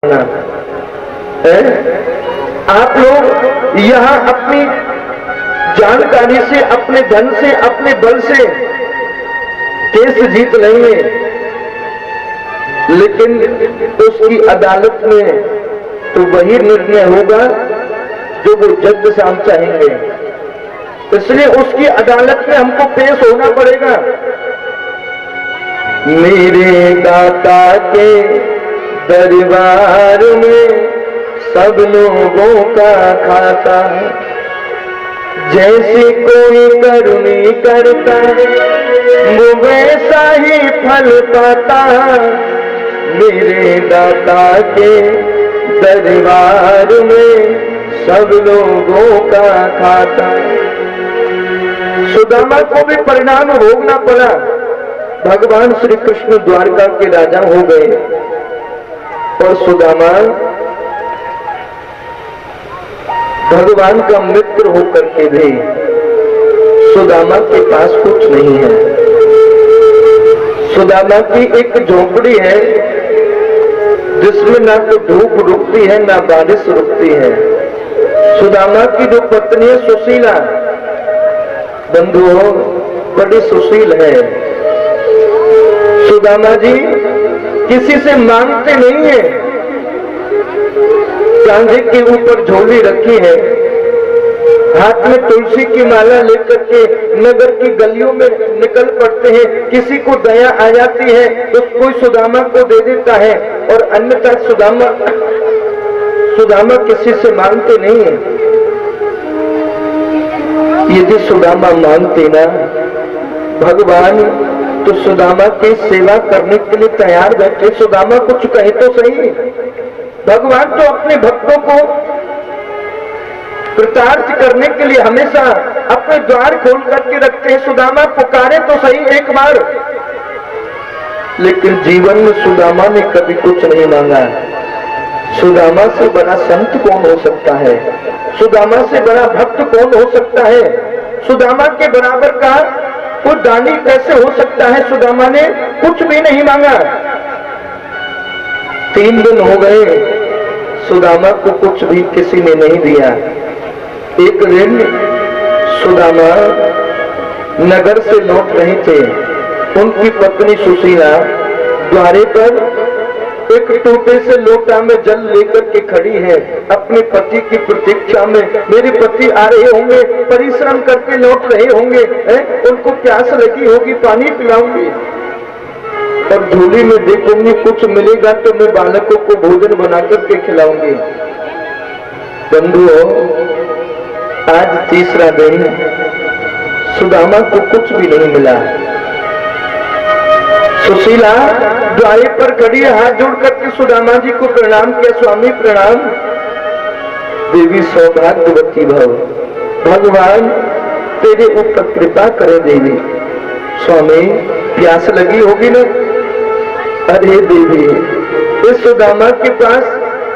है। आप लोग यहाँ अपनी जानकारी से, अपने धन से, अपने बल से केस जीत लेंगे, लेकिन उसकी अदालत में तो वही निर्णय होगा जो वो जज साहब चाहेंगे। इसलिए उसकी अदालत में हमको पेश होना पड़ेगा। मेरे दाता के दरबार में सब लोगों का खाता, जैसे कोई करुणी करता वो वैसा ही फल पाता। मेरे दाता के दरबार में सब लोगों का खाता। सुदामा को भी परिणाम भोगना पड़ा। भगवान श्री कृष्ण द्वारका के राजा हो गए और सुदामा भगवान का मित्र होकर के भी सुदामा के पास कुछ नहीं है। सुदामा की एक झोपड़ी है जिसमें ना तो धूप रुकती है ना बारिश रुकती है। सुदामा की जो पत्नी है सुशीला, बंधुओं बड़ी सुशील है। सुदामा जी किसी से मांगते नहीं है। कांधे के ऊपर झोली रखी है, हाथ में तुलसी की माला लेकर के नगर की गलियों में निकल पड़ते हैं। किसी को दया आ जाती है तो कोई सुदामा को दे देता है, और अन्यथा सुदामा किसी से मांगते नहीं है। यदि सुदामा मांगते ना भगवान तो सुदामा की सेवा करने के लिए तैयार बैठे। सुदामा कुछ कहे तो सही। भगवान तो अपने भक्तों को कृतार्थ करने के लिए हमेशा अपने द्वार खोल करके रखते हैं। सुदामा पुकारे तो सही एक बार, लेकिन जीवन में सुदामा ने कभी कुछ नहीं मांगा। सुदामा से बड़ा संत कौन हो सकता है? सुदामा से बड़ा भक्त कौन हो सकता है? सुदामा के बराबर का कोई दानी कैसे हो सकता है? सुदामा ने कुछ भी नहीं मांगा। 3 दिन हो गए, सुदामा को कुछ भी किसी ने नहीं दिया। एक दिन सुदामा नगर से लौट रहे थे। उनकी पत्नी सुशीला द्वारे पर एक टूटे से लोटा में जल लेकर के खड़ी है, अपने पति की प्रतीक्षा में। मेरे पति आ रहे होंगे, परिश्रम करके लौट रहे होंगे, उनको प्यास लगी होगी, पानी पिलाऊंगी और झोली में देखूंगी कुछ मिलेगा तो मैं बालकों को भोजन बना करके खिलाऊंगी। बंधुओं, आज तीसरा दिन सुदामा को कुछ भी नहीं मिला। सुशीला द्वारे पर खड़ी हाथ जोड़ करके सुदामा जी को प्रणाम किया। स्वामी प्रणाम। देवी सौभाग्यवती भव, भगवान तेरे ऊपर कृपा करे देवी। स्वामी प्यास लगी होगी ना? अरे देवी, इस सुदामा के पास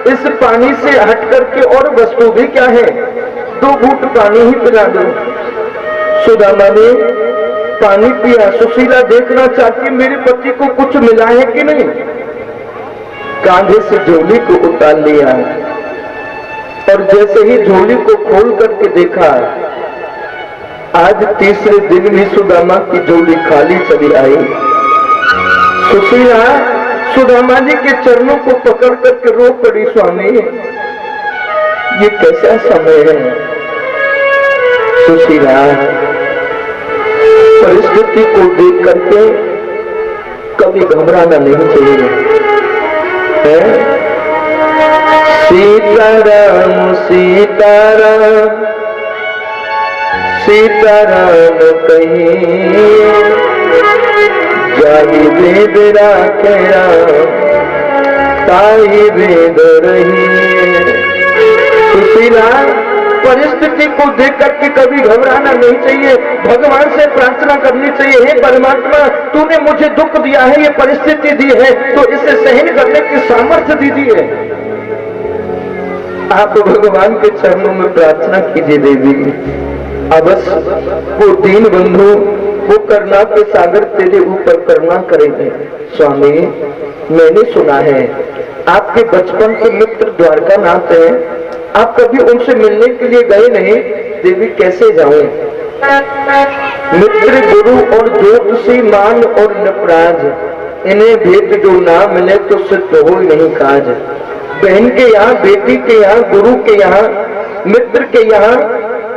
इस पानी से हट करके और वस्तु भी क्या है? 2 घूंट पानी ही पिला दो। सुदामा ने पानी पिया। सुशीला देखना चाहती मेरे पति को कुछ मिला है कि नहीं। कांधे से झोली को उतार लिया और जैसे ही झोली को खोल करके देखा, आज तीसरे दिन भी सुदामा की झोली खाली चली आई। सुशीला सुदामा जी के चरणों को पकड़ करके रो पड़ी। स्वामी ये कैसा समय है? सुशीला परिस्थिति को देख करके कभी घबराना नहीं चाहिए। सीताराम सीताराम सीताराम कहीं जाहि वेद राखे राम ताहि वेद रही। सुशीला परिस्थिति को देख करके कभी घबराना नहीं चाहिए। भगवान से प्रार्थना करनी चाहिए, हे परमात्मा तूने मुझे दुख दिया है, ये परिस्थिति दी है तो इसे सहन करने की सामर्थ्य दी है। आप भगवान के चरणों में प्रार्थना कीजिए देवी। अवश्य वो दीन बंधु, वो करुणा के सागर तेरे ऊपर करुणा करेंगे। स्वामी मैंने सुना है आपके बचपन के मित्र द्वारका नाथ हैं, आप कभी उनसे मिलने के लिए गए नहीं। देवी कैसे जाऊं? मित्र गुरु और ज्योतिषी मान और नपराज, इन्हें भेद जो ना मिले तो सिद्ध हो नहीं काज। बहन के यहाँ, बेटी के यहाँ, गुरु के यहाँ, मित्र के यहाँ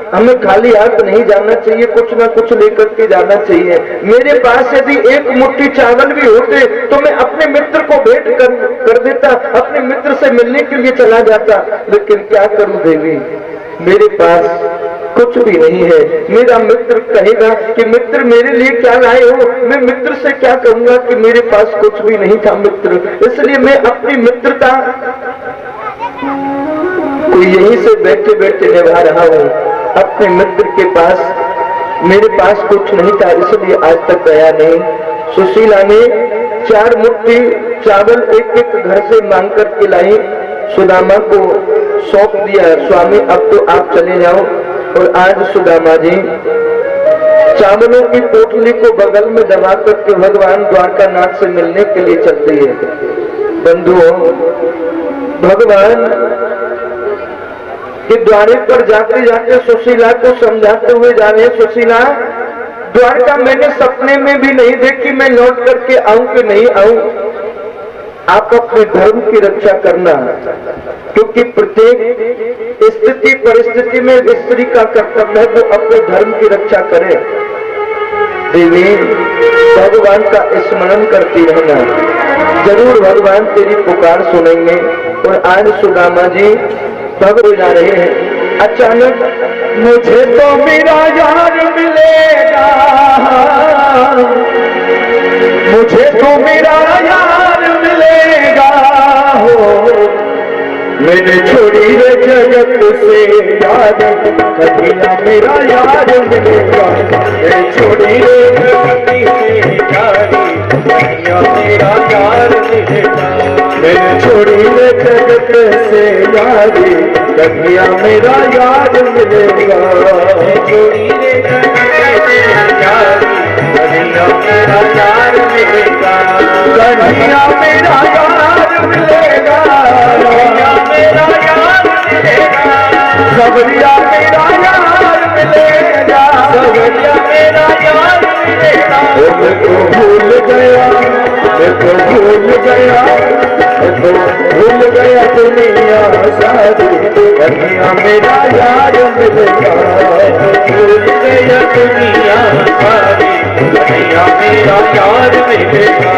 हमें खाली हाथ नहीं जाना चाहिए, कुछ ना कुछ लेकर के जाना चाहिए। मेरे पास यदि एक मुट्ठी चावल भी होते तो मैं अपने मित्र को भेंट कर देता, अपने मित्र से मिलने के लिए चला जाता। लेकिन क्या करूं देवी, मेरे पास कुछ भी नहीं है। मेरा मित्र कहेगा कि मित्र मेरे लिए क्या लाए हो, मैं मित्र से क्या कहूंगा कि मेरे पास कुछ भी नहीं था मित्र। इसलिए मैं अपनी मित्रता को यहीं से बैठे बैठे निभा रहा हूँ। अपने मित्र के पास, मेरे पास कुछ नहीं था, इसलिए आज तक गया नहीं। सुशीला ने 4 मुट्ठी चावल एक एक घर से मांग कर के लाई, सुदामा को सौंप दिया। स्वामी अब तो आप चले जाओ। और आज सुदामा जी चावलों की पोटली को बगल में दबा करके भगवान द्वारका नाथ से मिलने के लिए चलते हैं। बंधुओं, भगवान के द्वारे पर जाते जाते सुशीला को समझाते हुए जा रहे हैं, सुशीला द्वारका मैंने सपने में भी नहीं देखी, मैं लौट करके आऊं कि नहीं आऊं। आप अपने धर्म की रक्षा करना, क्योंकि प्रत्येक स्थिति परिस्थिति में स्त्री का कर्तव्य है वो अपने धर्म की रक्षा करे। देवी, भगवान का स्मरण करती रहना, जरूर भगवान तेरी पुकार सुनेंगे। और आज सुदामा जी भग जा रहे हैं। अचानक मुझे तो मेरा यार मिलेगा, मुझे तो मेरा यार मिलेगा हो। मैंने छोड़ी रे जगत से यार, कटिया मेरा यार मिलेगा। मैंने छोड़ी रे जगत से यार, कटिया मेरा यार मिलेगा। मैंने छोड़ी रे जगत से यारी, कटिया मेरा यार मिलेगा। छोड़ी रे जगत से यारी, कटिया मेरा यार मिलेगा। कटिया मेरा यार मिलेगा, कटिया मेरा यार मिलेगा। सबरिया मेरा यार मिलेगा, सबरिया मेरा यार मिलेगा। मैं तो भूल गया, मैं तो भूल गया, मैं तो भूल गया दुनिया सारी, कटिया मेरा यार मिलेगा। भूल गया दुनिया सारी, कटिया मेरा यार मिलेगा।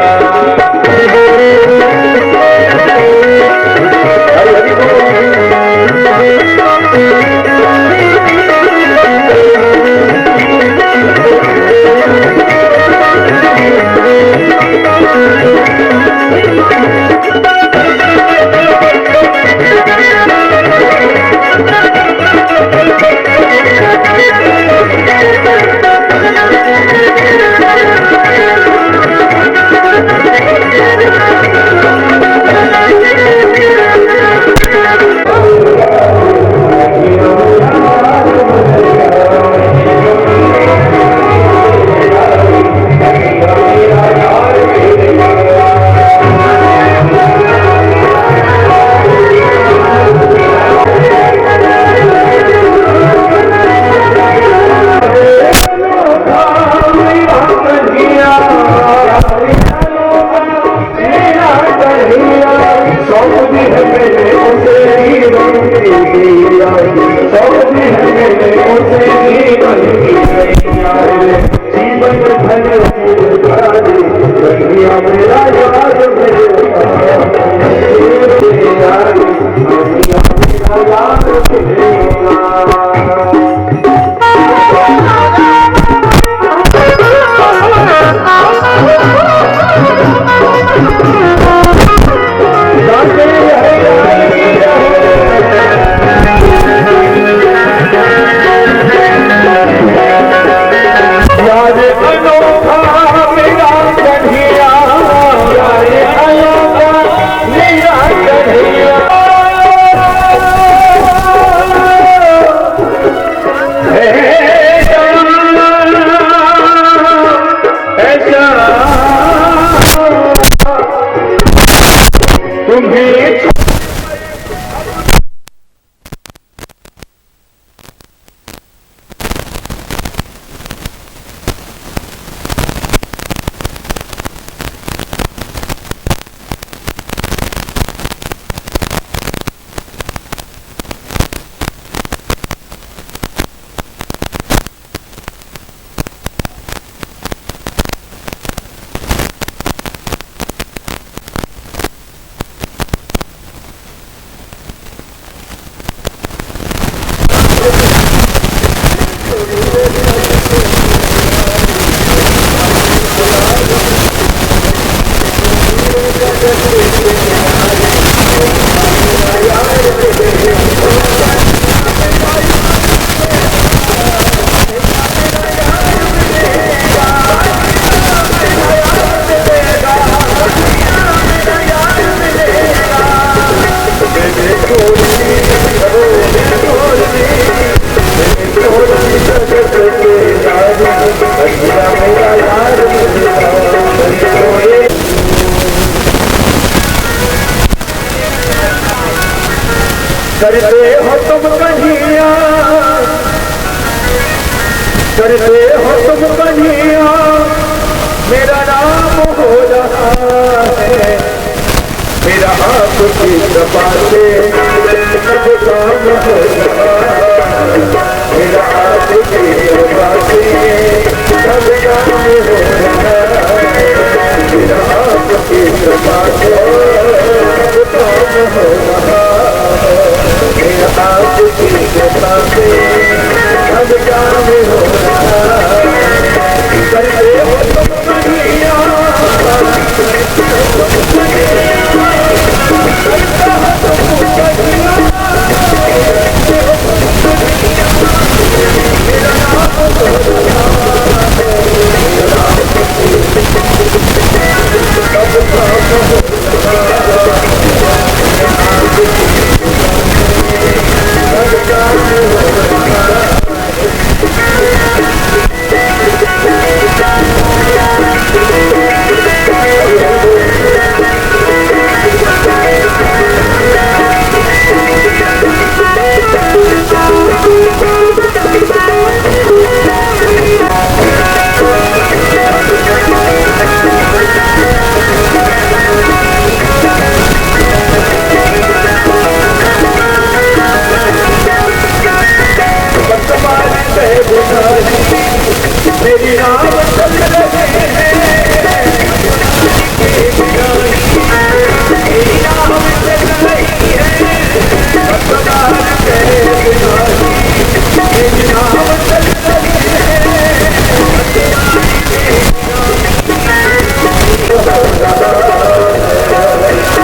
करते हो तुम कन्हैया, करते हो तुम कन्हैया, मेरा नाम हो रहा है, मेरा आपकी कृपा से सब काम हो रहा है, मेरा आपकी कृपा से सब काम हो रहा है, मेरा आपकी कृपा से सब काम हो रहा है, मेरा आपकी कृपा से सब काम हो रहा है। करते हो तुम कन्हैया, मेरी राम चल रहे हैं, मेरी राम चल रही है, वर्तमान के बिहारी, मेरी राम चल रही है, वर्तमान के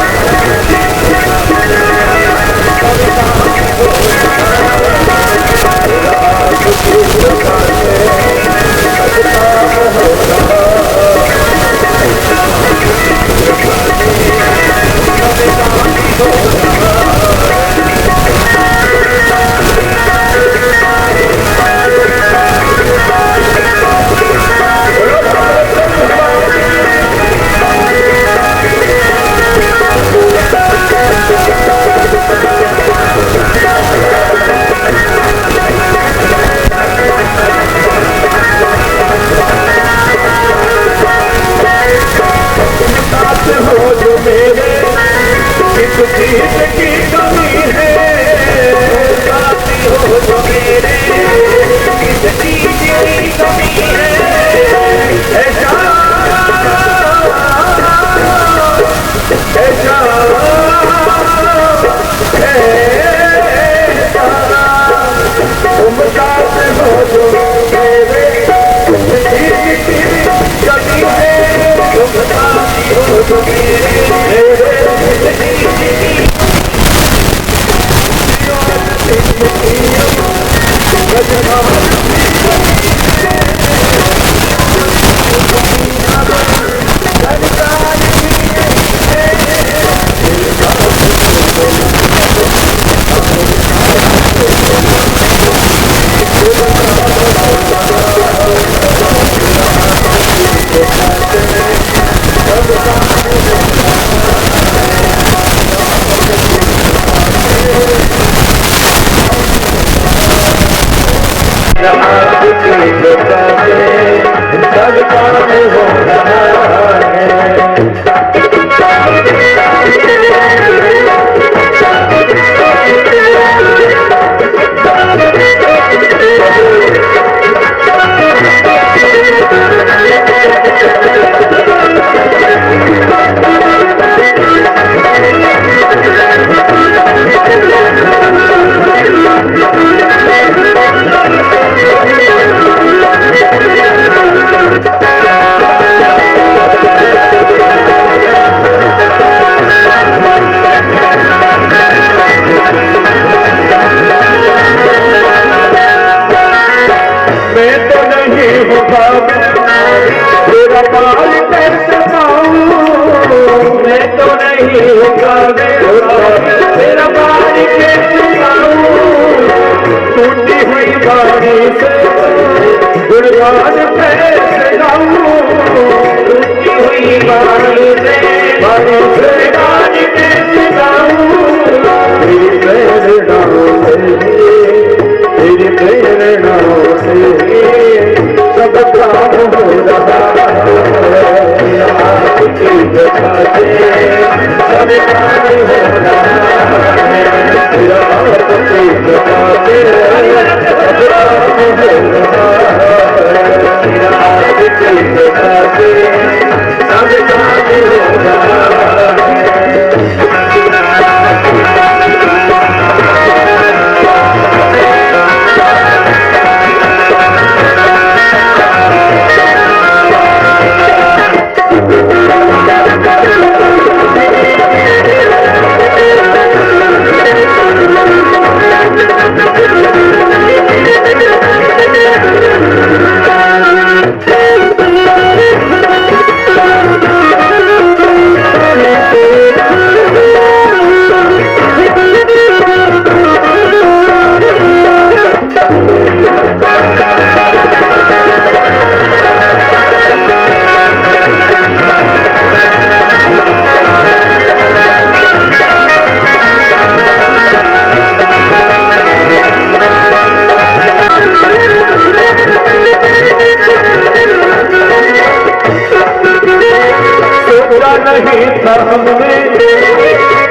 नहीं था हमने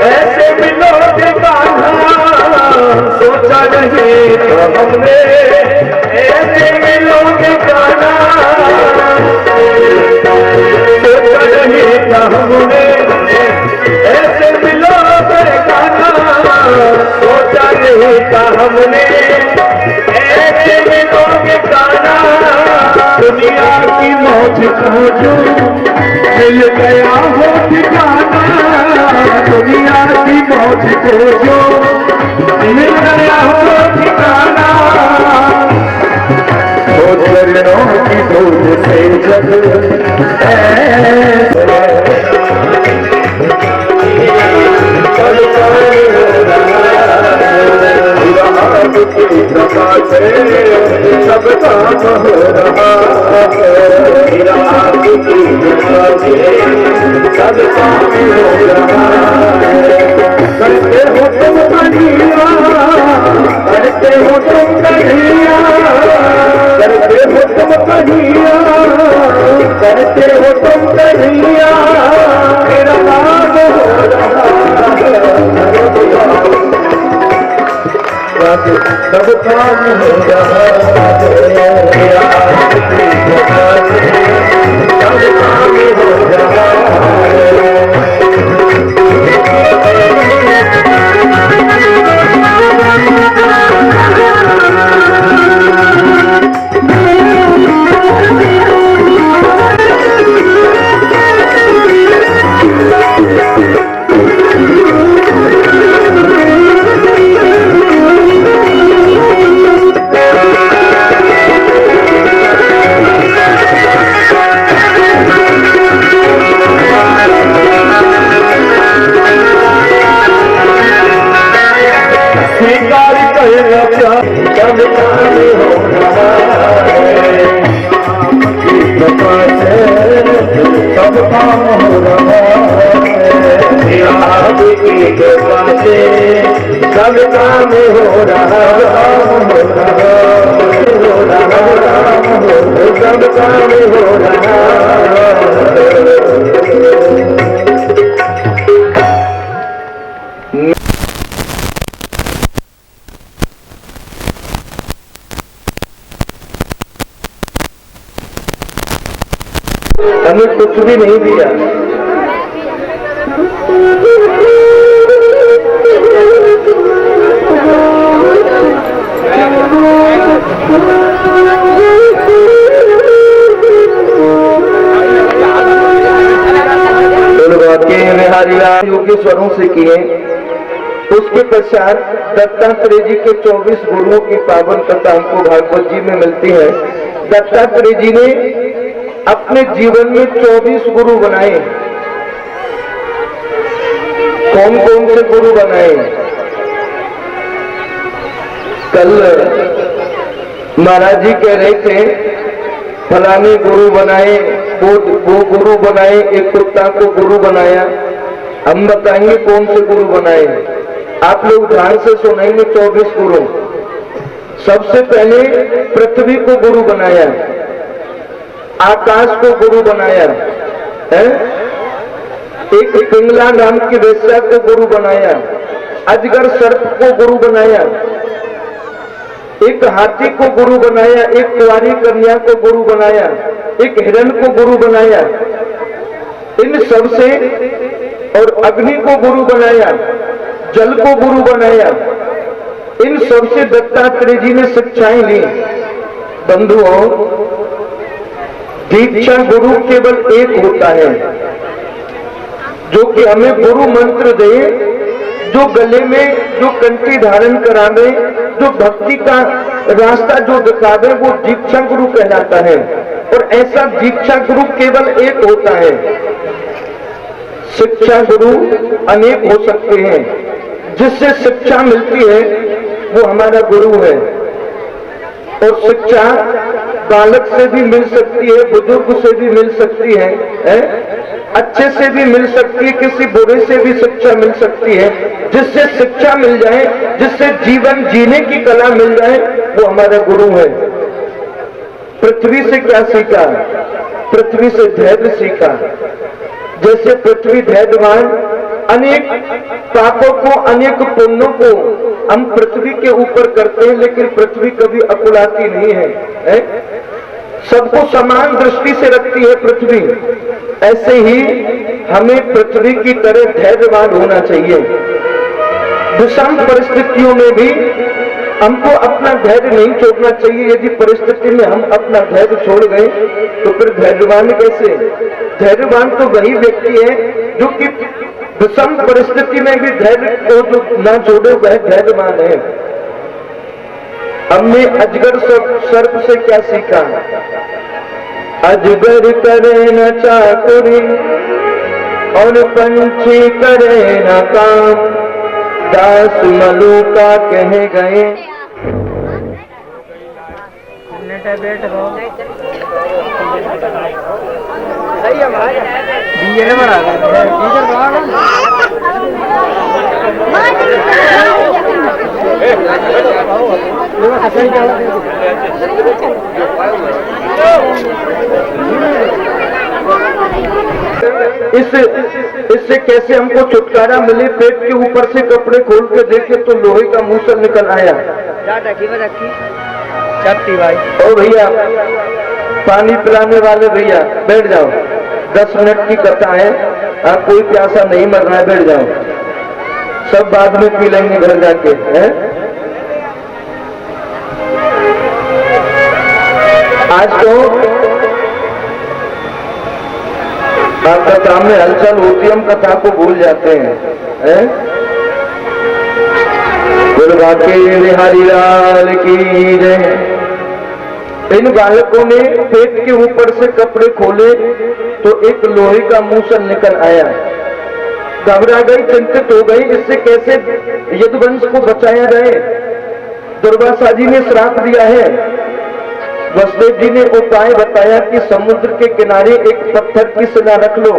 ऐसे मिलोगे कान्हा, सोचा नहीं था हमने ऐसे मिलोगे कान्हा, सोचा नहीं था हमने ऐसे मिलोगे कान्हा, सोचा नहीं था हमने ऐसे मिलोगे कान्हा। दुनिया की मौज खोजो मिल गया हो ठिकाना, दुनिया की मौज खोजो मिल गया हो ठिकाना। तो चरणों की धूल से जग सब काम हो रहा मेरा सब काम हो रहा। करते हो तुम कन्हैया, करते हो तुम कन्हैया, करते हो तुम कन्हैया, करते हो तुम कन्हैया, मेरा काम हो रहा सब काम हो रहा मेरा सब काम हो रहा। सब काम हो रहा की कृपा से सब काम हो रहा सब काम हो रहा। हमें कुछ भी नहीं दिया, योगेश्वरों से किए। उसके पश्चात दत्तात्रेय जी के 24 गुरुओं की पावन कथा हमको भागवत जी में मिलती है। दत्तात्रेय जी ने अपने जीवन में 24 गुरु बनाए। कौन कौन से गुरु बनाए? कल महाराज जी कह रहे थे फलाने गुरु बनाए, वो गुरु बनाए, एक कुत्ता को गुरु बनाया। हम बताएंगे कौन से गुरु बनाए। आप लोग ध्यान से सुनेंगे। 24 गुरु। सबसे पहले पृथ्वी को गुरु बनाया, आकाश को गुरु बनाया है, एक पिंगला नाम की वेश्या को गुरु बनाया, अजगर सर्प को गुरु बनाया, एक हाथी को गुरु बनाया, एक कुंवारी कन्या को गुरु बनाया, एक हिरण को गुरु बनाया। इन सबसे और अग्नि को गुरु बनाया, जल को गुरु बनाया। इन सबसे दत्तात्रेय जी ने शिक्षाएं ली। बंधुओं, दीक्षा गुरु केवल एक होता है जो कि हमें गुरु मंत्र दे, जो गले में जो कंठी धारण करावे, जो भक्ति का रास्ता जो दिखावे, वो दीक्षा गुरु कहलाता है। और ऐसा दीक्षा गुरु केवल एक होता है। शिक्षा गुरु अनेक हो सकते हैं, जिससे शिक्षा मिलती है वो हमारा गुरु है। और शिक्षा बालक से भी मिल सकती है, बुजुर्ग से भी मिल सकती है, अच्छे से भी मिल सकती है, किसी बुरे से भी शिक्षा मिल सकती है। जिससे शिक्षा मिल जाए, जिससे जीवन जीने की कला मिल जाए, वो हमारा गुरु है। पृथ्वी से क्या सीखा? पृथ्वी से धैर्य सीखा। जैसे पृथ्वी धैर्यवान, अनेक पापों को, अनेक पुण्यों को हम पृथ्वी के ऊपर करते हैं, लेकिन पृथ्वी कभी अकुलाती नहीं है, सबको समान दृष्टि से रखती है पृथ्वी। ऐसे ही हमें पृथ्वी की तरह धैर्यवान होना चाहिए। विषम परिस्थितियों में भी हमको अपना धैर्य नहीं छोड़ना चाहिए। यदि परिस्थिति में हम अपना धैर्य छोड़ गए तो फिर धैर्यवान कैसे? धैर्यवान तो वही व्यक्ति है जो कि विषम परिस्थिति में भी धैर्य को जो न छोड़े, वह धैर्यवान है। हमने अजगर सर्प से क्या सीखा? अजगर करे न चातुरी और पंछी करे न काम, दास मलूका कह गए। इससे कैसे हमको छुटकारा मिले? पेट के ऊपर से कपड़े खोल के देखे तो लोहे का मूसल निकल आया। भाई ओ भैया, पानी पिलाने वाले भैया बैठ जाओ, 10 मिनट की कथा है, कोई प्यासा नहीं मर रहा है, बैठ जाओ, सब बाद में पी लेंगे घर जाके, है? आज तो कथा में हलचल होती, हम कथा को भूल जाते हैं, बिहारी लाल की जय। इन बालकों ने पेट के ऊपर से कपड़े खोले तो एक लोहे का मूसल निकल आया। घबरा गई, चिंतित हो गई, इससे कैसे यदुवंश को बचाया जाए? दुर्वासा जी ने श्राप दिया है। वसुदेव जी ने उपाय बताया कि समुद्र के किनारे एक पत्थर की शिला रख लो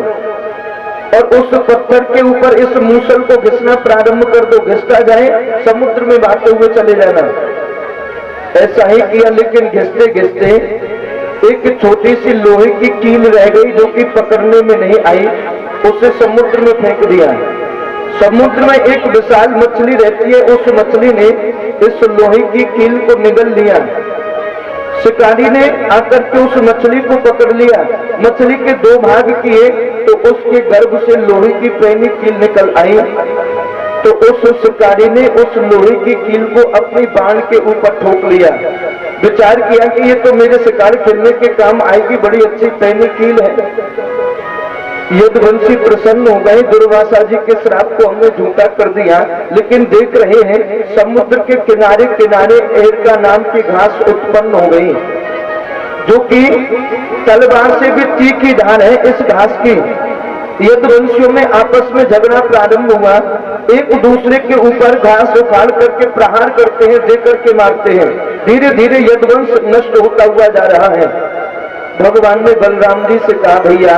और उस पत्थर के ऊपर इस मूसल को घिसना प्रारंभ कर दो, घिसता जाए, समुद्र में बहते हुए चले जाना। ऐसा ही किया, लेकिन घिसते घिसते एक छोटी सी लोहे की कील रह गई जो कि पकड़ने में नहीं आई, उसे समुद्र में फेंक दिया। समुद्र में एक विशाल मछली रहती है, उस मछली ने इस लोहे की कील को निगल लिया। शिकारी ने आकर के उस मछली को पकड़ लिया, मछली के 2 भाग किए तो उसके गर्भ से लोहे की पैनी कील निकल आई। तो उस शिकारी ने उस लोहे की कील को अपनी बाण के ऊपर ठोक लिया। विचार किया कि ये तो मेरे शिकार खेलने के काम आएगी, बड़ी अच्छी पैनी कील है। यदुवंशी प्रसन्न हो गए, दुर्वासा जी के श्राप को हमने झूठा कर दिया। लेकिन देख रहे हैं समुद्र के किनारे किनारे एरका नाम की घास उत्पन्न हो गई, जो कि तलवार से भी तीखी धार है इस घास की। यदुवंशियों में आपस में झगड़ा प्रारंभ हुआ, एक दूसरे के ऊपर घास उखाड़ करके प्रहार करते हैं, दे करके मारते हैं। धीरे धीरे यदुवंश नष्ट होता हुआ जा रहा है। भगवान ने बलराम जी से कहा, भैया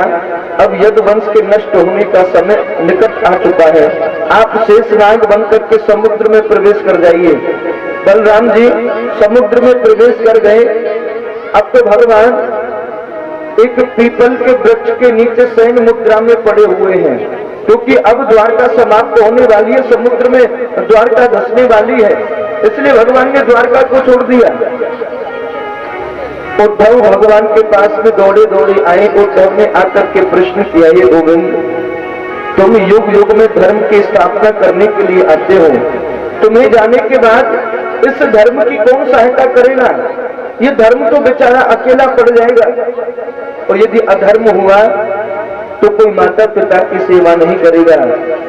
अब यदुवंश के नष्ट होने का समय निकट आ चुका है, आप शेषनाग बन करके समुद्र में प्रवेश कर जाइए। बलराम जी समुद्र में प्रवेश कर गए। अब तो भगवान एक पीपल के वृक्ष के नीचे शयन मुद्रा में पड़े हुए हैं, क्योंकि अब द्वारका समाप्त होने वाली है, समुद्र में द्वारका धंसने वाली है, इसलिए भगवान ने द्वारका को छोड़ दिया। उद्धव भगवान के पास में दौड़े दौड़े आए। उद्धव ने आकर के प्रश्न किया, ये गोविंद, तुम युग युग में धर्म की स्थापना करने के लिए आते हो, तुम्हें जाने के बाद इस धर्म की कौन सहायता करेगा? ये धर्म तो बेचारा अकेला पड़ जाएगा, और यदि अधर्म हुआ तो कोई माता पिता की सेवा नहीं करेगा,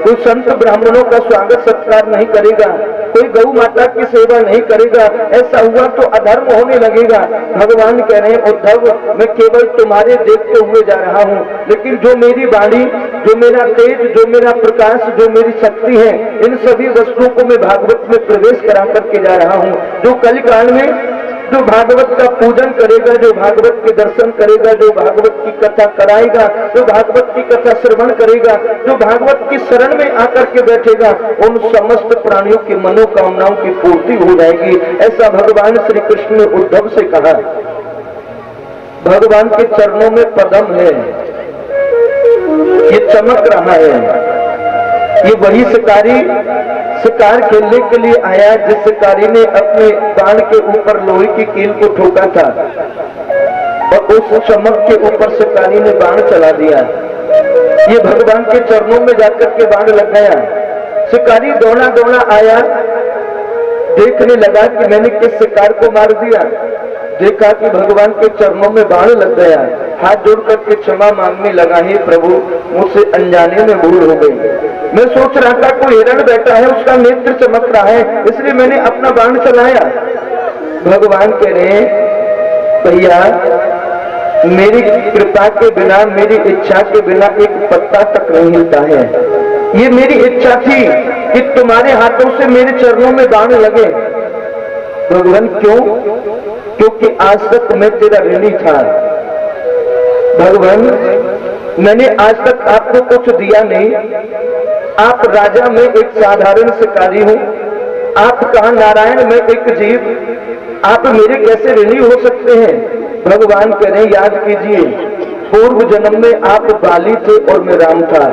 कोई संत ब्राह्मणों का स्वागत सत्कार नहीं करेगा, कोई गौ माता की सेवा नहीं करेगा। ऐसा हुआ तो अधर्म होने लगेगा। भगवान कह रहे हैं, उद्धव, मैं केवल तुम्हारे देखते हुए जा रहा हूँ, लेकिन जो मेरी वाणी, जो मेरा तेज, जो मेरा प्रकाश, जो मेरी शक्ति है, इन सभी वस्तुओं को मैं भागवत में प्रवेश करा करके जा रहा हूँ। जो कलिकाल में जो भागवत का पूजन करेगा, जो भागवत के दर्शन करेगा, जो भागवत की कथा कराएगा, जो भागवत की कथा श्रवण करेगा, जो भागवत की शरण में आकर के बैठेगा, उन समस्त प्राणियों की मनोकामनाओं की पूर्ति हो जाएगी। ऐसा भगवान श्री कृष्ण ने उद्धव से कहा। भगवान के चरणों में पद्म है, ये चमक रहा है। ये वही शिकार खेलने के लिए आया जिस शिकारी ने अपने बाण के ऊपर लोहे की कील को ठोका था, और उस चमक के ऊपर शिकारी ने बाण चला दिया। ये भगवान के चरणों में जाकर के बाण लग गया। शिकारी दौड़ा दौड़ा आया, देखने लगा कि मैंने किस शिकार को मार दिया। देखा कि भगवान के चरणों में बाण लग गया। हाथ जोड़ करके क्षमा मांगने लगा, हे प्रभु, मुझसे अनजाने में भूल हो गई। मैं सोच रहा था कोई हिरण बैठा है, उसका नेत्र चमक रहा है, इसलिए मैंने अपना बाण चलाया। भगवान कह रहे, भैया, मेरी कृपा के बिना, मेरी इच्छा के बिना एक पत्ता तक नहीं हिलता है। ये मेरी इच्छा थी कि तुम्हारे हाथों से मेरे चरणों में बाण लगे। भगवान, क्यों? क्योंकि आज तक मैं तेरा ऋणी था। भगवान, मैंने आज तक आपको कुछ दिया नहीं। आप राजा, मैं एक साधारण शिकारी हूँ। आप कहा नारायण, मैं एक जीव। आप मेरे कैसे ऋणी हो सकते हैं? भगवान कह रहे, याद कीजिए, पूर्व जन्म में आप बाली थे और मैं राम था।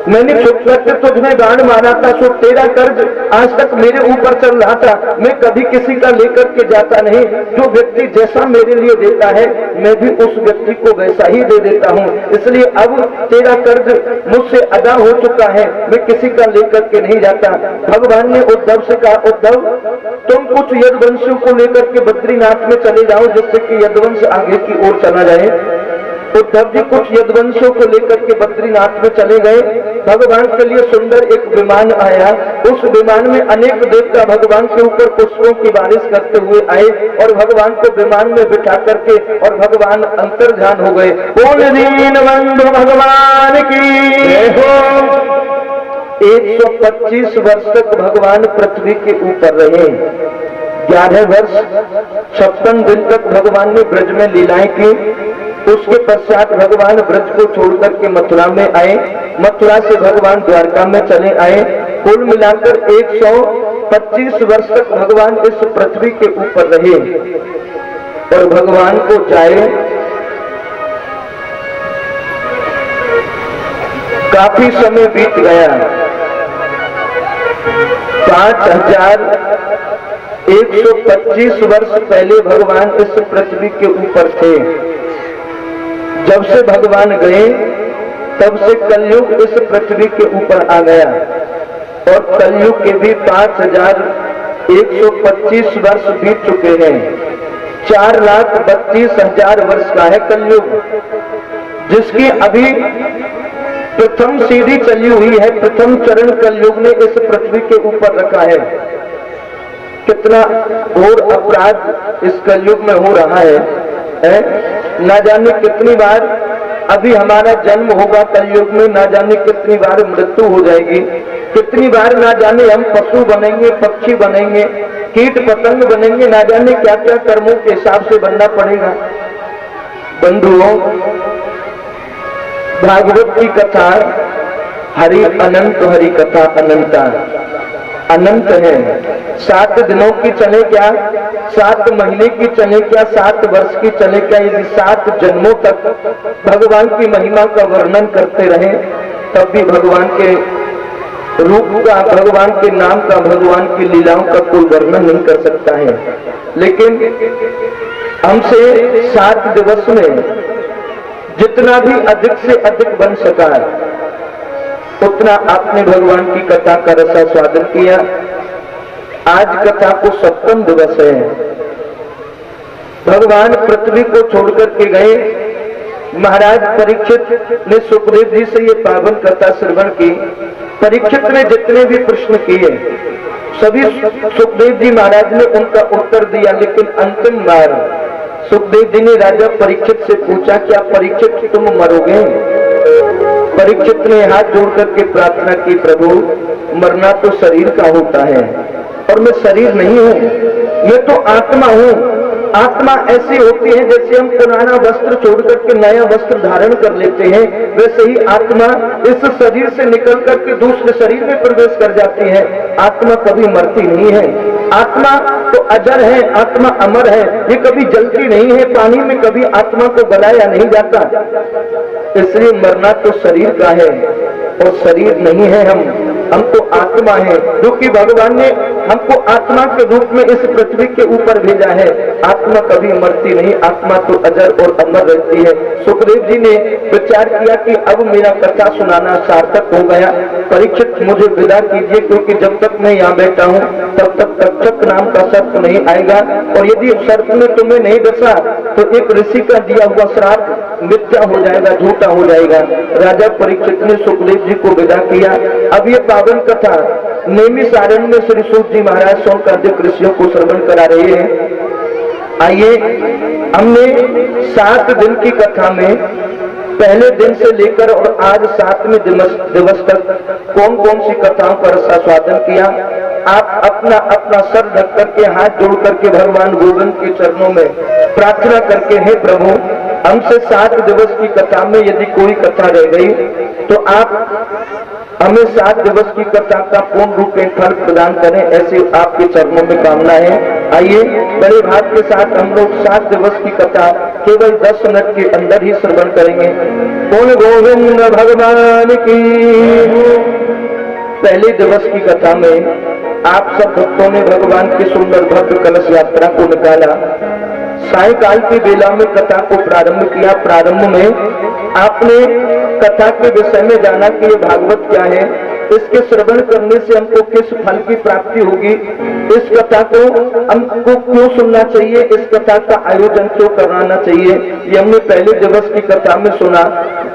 मैंने छुप करके तुझमें बाण मारा था, सो तेरा कर्ज आज तक मेरे ऊपर चल रहा था। मैं कभी किसी का लेकर के जाता नहीं। जो व्यक्ति जैसा मेरे लिए देता है, मैं भी उस व्यक्ति को वैसा ही दे देता हूँ। इसलिए अब तेरा कर्ज मुझसे अदा हो चुका है, मैं किसी का लेकर के नहीं जाता। भगवान ने उद्धव से कहा, उद्धव, तुम कुछ यदुवंशियों को लेकर के बद्रीनाथ में चले जाओ, जिससे कि यदुवंश आगे की ओर चला जाए। उद्धव जी कुछ यदुवंशों को लेकर के बद्रीनाथ में चले गए। भगवान के लिए सुंदर एक विमान आया। उस विमान में अनेक देवता भगवान के ऊपर पुष्पों की बारिश करते हुए आए और भगवान को विमान में बिठा करके और भगवान अंतर्ध्यान हो गए। बोल दीनबंधु भगवान की जय हो। 125 वर्ष तक भगवान पृथ्वी के ऊपर रहे। 11 वर्ष 56 दिन तक भगवान ने ब्रज में लीलाएं की। उसके पश्चात भगवान ब्रज को छोड़कर के मथुरा में आए। मथुरा से भगवान द्वारका में चले आए। कुल मिलाकर 125 वर्ष तक भगवान इस पृथ्वी के ऊपर रहे और भगवान को चाहे काफी समय बीत गया। 5125 वर्ष पहले भगवान इस पृथ्वी के ऊपर थे। जब से भगवान गए तब से कलयुग इस पृथ्वी के ऊपर आ गया और कलयुग के भी 5125 वर्ष बीत चुके हैं। 4,32,000 वर्ष का है कलयुग, जिसकी अभी प्रथम सीढ़ी चली हुई है। प्रथम चरण कलयुग ने इस पृथ्वी के ऊपर रखा है। कितना घोर अपराध इस कलयुग में हो रहा है। ना जाने कितनी बार अभी हमारा जन्म होगा कलयुग में, ना जाने कितनी बार मृत्यु हो जाएगी, कितनी बार ना जाने हम पशु बनेंगे, पक्षी बनेंगे, कीट पतंग बनेंगे, ना जाने क्या क्या कर्मों के हिसाब से बनना पड़ेगा। बंधुओं, भागवत की कथा हरि अनंत, हरि कथा अनंता। अनंत है। 7 दिनों की चले क्या, 7 महीने की चले क्या, 7 वर्ष की चले क्या, यदि 7 जन्मों तक भगवान की महिमा का वर्णन करते रहे तब भी भगवान के रूप का, भगवान के नाम का, भगवान की लीलाओं का कोई वर्णन नहीं कर सकता है। लेकिन हमसे 7 दिवस में जितना भी अधिक से अधिक बन सका उतना आपने भगवान की कथा का रसास्वादन किया। आज कथा को 7वां दिवस है। भगवान पृथ्वी को छोड़कर के गए। महाराज परीक्षित ने सुखदेव जी से ये पावन कथा श्रवण की। परीक्षित ने जितने भी प्रश्न किए सभी सुखदेव जी महाराज ने उनका उत्तर दिया, लेकिन अंतिम बार सुखदेव जी ने राजा परीक्षित से पूछा, क्या परीक्षित तुम मरोगे? परीक्षित ने हाथ जोड़ करके प्रार्थना की, प्रभु मरना तो शरीर का होता है और मैं शरीर नहीं हूँ, मैं तो आत्मा हूँ। आत्मा ऐसी होती है जैसे हम पुराना वस्त्र छोड़ करके नया वस्त्र धारण कर लेते हैं, वैसे ही आत्मा इस शरीर से निकल करके दूसरे शरीर में प्रवेश कर जाती है। आत्मा कभी मरती नहीं है। आत्मा तो अजर है, आत्मा अमर है, ये कभी जलती नहीं है। पानी में कभी आत्मा को गलाया नहीं जाता। इसलिए मरना तो शरीर का है और शरीर नहीं है हम तो आत्मा है, क्योंकि भगवान ने हमको आत्मा के रूप में इस पृथ्वी के ऊपर भेजा है। आत्मा कभी मरती नहीं, आत्मा तो अजर और अमर रहती है। सुखदेव जी ने विचार किया कि अब मेरा कथा सुनाना सार्थक हो गया। परीक्षित मुझे विदा कीजिए, क्योंकि जब तक मैं यहाँ बैठा हूँ तब तक तक्षक नाम का सर्प नहीं आएगा, और यदि सर्प ने तुम्हें नहीं डसा तो एक ऋषि का दिया हुआ श्राप मिथ्या हो जाएगा, झूठा हो जाएगा। राजा परीक्षित ने सुखदेव जी को विदा किया। अब ये पावन कथा नैमिषारण्य में श्री सूत जी महाराज शौनकादिक ऋषियों को श्रवण करा रहे हैं। आइए, हमने 7 दिन की कथा में पहले दिन से लेकर और आज 7वें दिवस तक कौन कौन सी कथाओं का रसास्वादन किया। आप अपना अपना सर ढक करके हाथ जोड़ करके भगवान गोविंद के चरणों में प्रार्थना करके, हे प्रभु हमसे 7 दिवस की कथा में यदि कोई कथा रह गई तो आप हमें 7 दिवस की कथा का पूर्ण रूप में फल प्रदान करें, ऐसी आपके चरणों में कामना है। आइए, बड़े भाव के साथ हम लोग 7 दिवस की कथा केवल 10 मिनट के अंदर ही श्रवण करेंगे। बोल गोविंद भगवान की। पहले दिवस की कथा में आप सब भक्तों ने भगवान की सुंदर भव्य कलश यात्रा को निकाला। सायकाल की बेला में कथा को प्रारंभ किया। प्रारंभ में आपने कथा के विषय में जाना कि ये भागवत क्या है, इसके श्रवण करने से हमको किस फल की प्राप्ति होगी, इस कथा को हमको क्यों सुनना चाहिए, इस कथा का आयोजन क्यों कराना चाहिए, ये हमने पहले दिवस की कथा में सुना।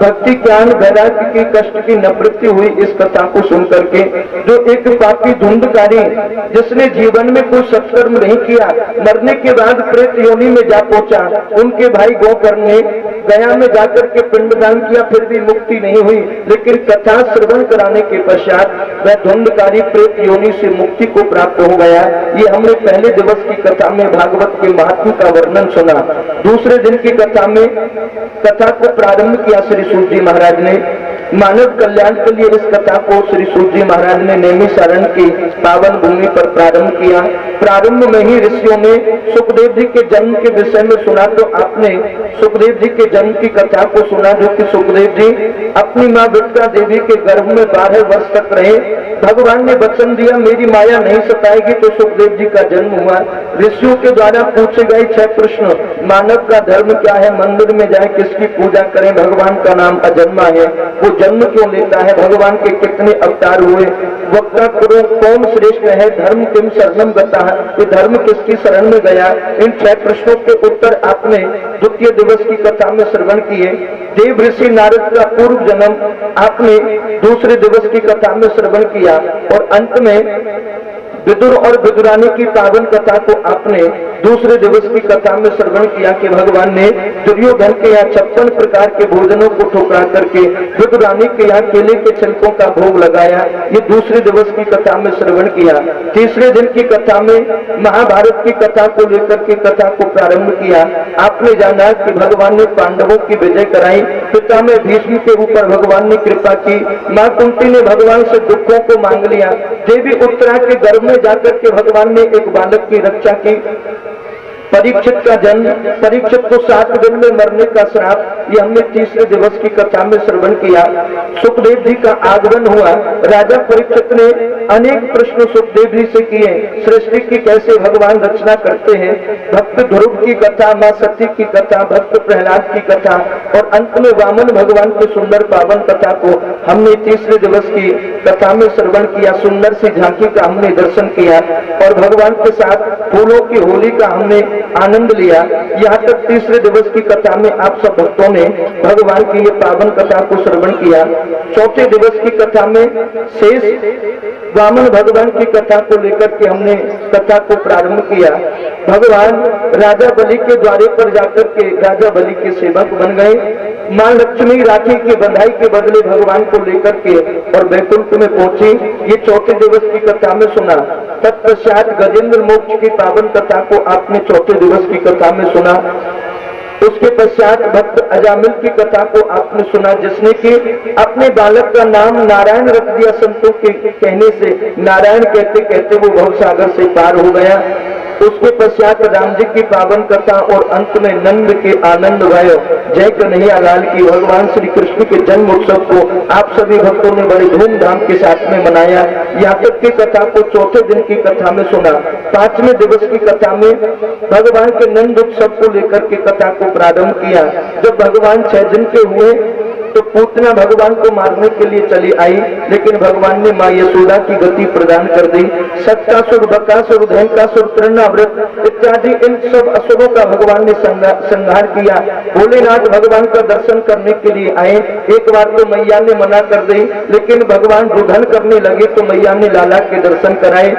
भक्ति ज्ञान वैराग्य की कष्ट की निवृत्ति हुई इस कथा को सुन करके। जो एक पापी धुंधकारी जिसने जीवन में कोई सत्कर्म नहीं किया, मरने के बाद प्रेत योनि में जा पहुंचा, उनके भाई गोकर्ण ने गया में जाकर के पिंडदान किया, फिर भी मुक्ति नहीं हुई। लेकिन कथा श्रवण कराने के पश्चात वह धुंधकारी प्रेत योनि से मुक्ति को प्राप्त हो गया। ये हमने पहले दिवस की कथा में भागवत के महत्व का वर्णन सुना। दूसरे दिन की कथा में कथा को प्रारंभ किया श्री सूत जी महाराज ने। मानव कल्याण के लिए इस कथा को श्री सूत जी महाराज ने नैमिषारण्य की पावन भूमि पर प्रारंभ किया। प्रारंभ में ही ऋषियों ने सुखदेव जी के जन्म के विषय में सुना, तो आपने सुखदेव जी के जन्म की कथा को सुना, जो कि सुखदेव जी अपनी माँ विद्या देवी के गर्भ में 12 वर्ष तक रहे। भगवान ने वचन दिया मेरी माया नहीं सताएगी, तो सुखदेव जी का जन्म हुआ। ऋषियों के द्वारा पूछे गए 6 प्रश्न, मानव का धर्म क्या है, मंदिर में जाए किसकी पूजा करें, भगवान का नाम अजन्मा है, वो जन्म क्यों लेता है, भगवान के कितने अवतार हुए, वक्ता कौन श्रेष्ठ है, धर्म किम शरणम गता है, ये धर्म किसकी शरण में गया। इन 6 प्रश्नों के उत्तर आपने द्वितीय दिवस की कथा में श्रवण किए। देव ऋषि नारद का पूर्व जन्म आपने दूसरे दिवस की कथा में श्रवण किया, और अंत में विदुर और विदुरानी की पावन कथा को आपने दूसरे दिवस की कथा में श्रवण किया कि भगवान ने दुर्योधन के यहाँ 56 प्रकार के भोजनों को ठुकरा करके विदुरानी के यहाँ केले के छिलकों का भोग लगाया। ये दूसरे दिवस की कथा में श्रवण किया। तीसरे दिन की कथा में महाभारत की कथा को लेकर के कथा को प्रारंभ किया। आपने जाना कि भगवान ने पांडवों की विजय कराई, पिता में भीष्म के ऊपर भगवान ने कृपा की, माँ कुंती ने भगवान से दुखों को मांग लिया, देवी उत्तरा के गर्भ में जाकर के भगवान ने एक बालक की रक्षा की, परीक्षित का जन्म, परीक्षित को 7 दिन में मरने का श्राप, ये हमने तीसरे दिवस की कथा में श्रवण किया। सुखदेव जी का आगमन हुआ। राजा परीक्षित ने अनेक प्रश्न सुखदेव जी से किए, सृष्टि की कैसे भगवान रचना करते हैं, भक्त ध्रुव की कथा, माँ सती की कथा, भक्त प्रहलाद की कथा और अंत में वामन भगवान की सुंदर पावन कथा को हमने तीसरे दिवस की कथा में श्रवण किया। सुंदर सी झांकी का हमने दर्शन किया और भगवान के साथ फूलों की होली का हमने आनंद लिया। यहाँ तक तीसरे दिवस की कथा में आप सब भक्तों ने भगवान की ये पावन कथा को श्रवण किया। चौथे दिवस की कथा में शेष वामन भगवान की कथा को लेकर के हमने कथा को प्रारंभ किया। भगवान राजा बलि के द्वारे पर जाकर के राजा बलि के सेवक बन गए। मां लक्ष्मी राखी की बंधाई के बदले भगवान को लेकर के और वैकुंठ में पहुंची। ये चौथे दिवस की कथा में सुना। तत्पश्चात गजेंद्र मोक्ष की पावन कथा को आपने चौथे दिवस की कथा में सुना। उसके पश्चात भक्त अजामिल की कथा को आपने सुना, जिसने कि अपने बालक का नाम नारायण रख दिया। संतों के कहने से नारायण कहते कहते वो भवसागर से पार हो गया। उसके पश्चात राम जी की पावन कथा और अंत में नंद के आनंद भयो जय कन्हैया लाल की भगवान श्री कृष्ण के जन्म उत्सव को आप सभी भक्तों ने बड़े धूमधाम के साथ में मनाया। यहाँ तक की कथा को चौथे दिन की कथा में सुना। पांचवें दिवस की कथा में भगवान के नंद उत्सव को लेकर के कथा को प्रारंभ किया। जब भगवान 6 दिन के हुए तो पूतना भगवान को मारने के लिए चली आई, लेकिन भगवान ने मां यशोदा की गति प्रदान कर दी। सत्तासुर, बकासुर, धैंकासुर, तृणाव्रत इत्यादि इन सब असुरों का भगवान ने संहार किया। भोलेनाथ भगवान का दर्शन करने के लिए आए। एक बार तो मैया ने मना कर दी, लेकिन भगवान रुदन करने लगे तो मैया ने लाला के दर्शन कराए।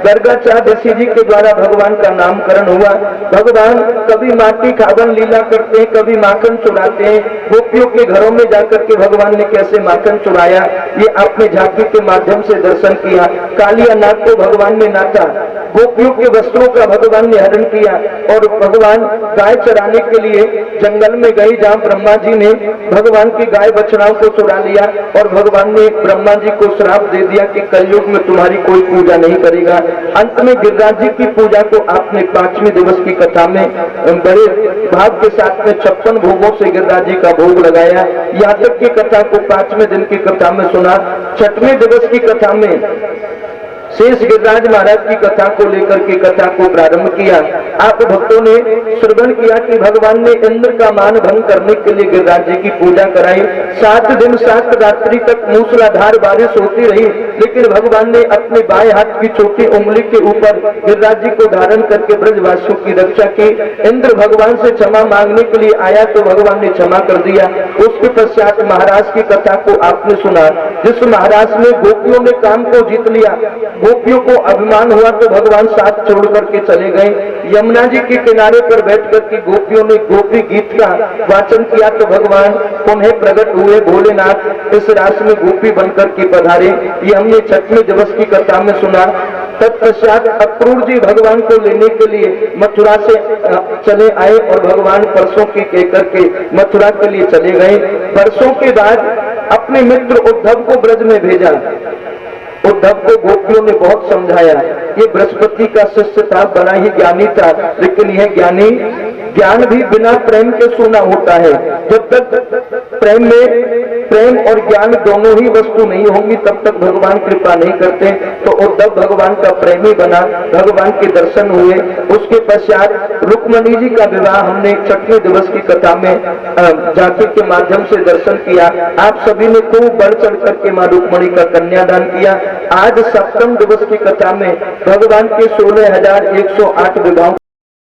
गर्गाचार्य ऋषि जी के द्वारा भगवान का नामकरण हुआ। भगवान कभी माटी खावन लीला करते हैं, कभी माखन चुराते हैं। गोपियों के घरों में जाकर के भगवान ने कैसे माखन चुराया, ये आपने झांकी के माध्यम से दर्शन किया। कालिया नाग को भगवान ने नाचा, गोपियों के वस्त्रों का भगवान ने हरण किया और भगवान गाय चराने के लिए जंगल में गए, जहाँ ब्रह्मा जी ने भगवान की गाय बछड़ाओं को चुरा लिया और भगवान ने ब्रह्मा जी को श्राप दे दिया कि कलयुग में तुम्हारी कोई पूजा नहीं करेगा। अंत में गिरिराज जी की पूजा को आपने 5वें दिवस की कथा में बड़े भाव के साथ में 56 भोगों से गिरिराज जी का भोग लगाया। यहाँ तक की कथा को 5वें दिन की कथा में सुना। 6वें दिवस की कथा में शेष गिरिराज महाराज की कथा को लेकर के कथा को प्रारंभ किया। आप भक्तों ने श्रवण किया कि भगवान ने इंद्र का मान भंग करने के लिए गिरिराज जी की पूजा कराई। 7 दिन 7 रात्रि तक मूसलाधार बारिश होती रही, लेकिन भगवान ने अपने बाएं हाथ की छोटी उंगली के ऊपर गिरिराज जी को धारण करके ब्रजवासियों की रक्षा की। इंद्र भगवान से क्षमा मांगने के लिए आया तो भगवान ने क्षमा कर दिया। उसके पश्चात महाराज की कथा को आपने सुना, जिस महाराज ने गोपियों ने काम को जीत लिया। गोपियों को अभिमान हुआ तो भगवान साथ छोड़ करके चले गए। यमुना जी के किनारे पर बैठकर के गोपियों ने गोपी गीत का वाचन किया तो भगवान पुनः प्रकट हुए। भोलेनाथ इस रास में गोपी बनकर के पधारे। ये हमने 6वें दिवस की कथा में सुना। तत्पश्चात अक्रूर जी भगवान को लेने के लिए मथुरा से चले आए और भगवान परसों की कहकर के मथुरा के लिए चले गए। परसों के बाद अपने मित्र उद्धव को ब्रज में भेजा। उद्धव को गोपियों ने बहुत समझाया। ये बृहस्पति का शिष्य था, बड़ा ही ज्ञानी था, लेकिन यह ज्ञान भी बिना प्रेम के सूना होता है। जब तक प्रेम और ज्ञान दोनों ही वस्तु नहीं होंगी तब तक भगवान कृपा नहीं करते। तो उद्धव भगवान का प्रेमी बना, भगवान के दर्शन हुए। उसके पश्चात रुक्मणी जी का विवाह हमने 6वें दिवस की कथा में झांकी के माध्यम से दर्शन किया। आप सभी ने खूब बढ़ चढ़ करके मां रुक्मणी का कन्यादान किया। आज 7वें दिवस की कथा में भगवान के 16,108 विवाहों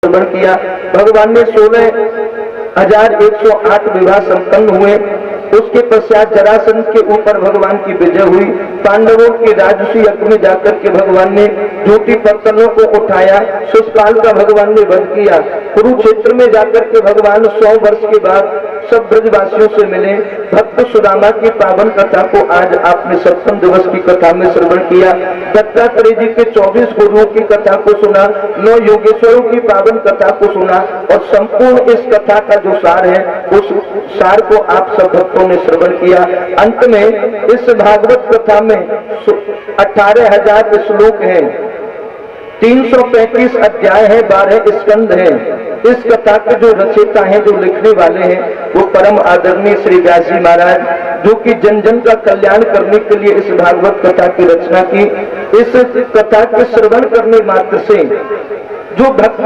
श्रवण किया। भगवान ने 16,108 विवाह संपन्न हुए। उसके पश्चात जरासंध के ऊपर भगवान की विजय हुई। पांडवों के राजसी यज्ञ में जाकर के भगवान ने झूठी पत्तलों को उठाया, शिशुपाल का भगवान ने वध किया। कुरुक्षेत्र में जाकर के भगवान 100 वर्ष के बाद सब ब्रजवासियों से मिले। भक्त सुदामा की पावन कथा को आज आपने सप्तम दिवस की कथा में श्रवण किया। दत्तात्रेय जी के 24 गुरुओं की कथा को सुना, 9 योगेश्वरों की पावन कथा को सुना और संपूर्ण इस कथा का जो सार है उस सार को आप सब भक्तों ने श्रवण किया। अंत में इस भागवत कथा में 18,000 श्लोक हैं, 335 अध्याय है, 12 स्कंद हैं। इस कथा के जो रचयिता हैं, जो लिखने वाले हैं, वो परम आदरणीय श्री व्यास जी महाराज, जो कि जन जन का कल्याण करने के लिए इस भागवत कथा की रचना की। इस कथा के श्रवण करने मात्र से जो भक्त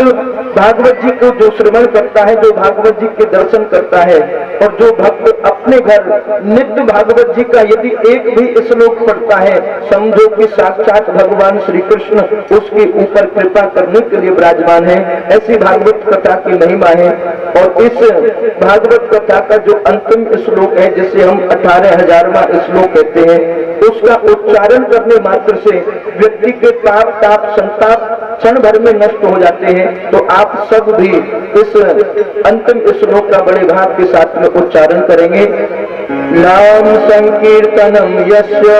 भागवत जी को जो श्रवण करता है, जो भागवत जी के दर्शन करता है और जो भक्त अपने घर नित्य भागवत जी का यदि एक भी श्लोक पढ़ता है, समझो कि साक्षात भगवान श्री कृष्ण उसके ऊपर कृपा करने के लिए विराजमान है। ऐसी भागवत कथा की महिमा है। और इस भागवत कथा का जो अंतिम श्लोक है, जिसे हम 18,000वां श्लोक कहते हैं, उसका उच्चारण करने मात्र से व्यक्ति के पाप ताप संताप क्षण भर में नष्ट हो जाते हैं। तो आप सब भी इस अंतिम श्लोक का बड़े भाव के साथ में उच्चारण करेंगे। नाम संकीर्तनम यस्य,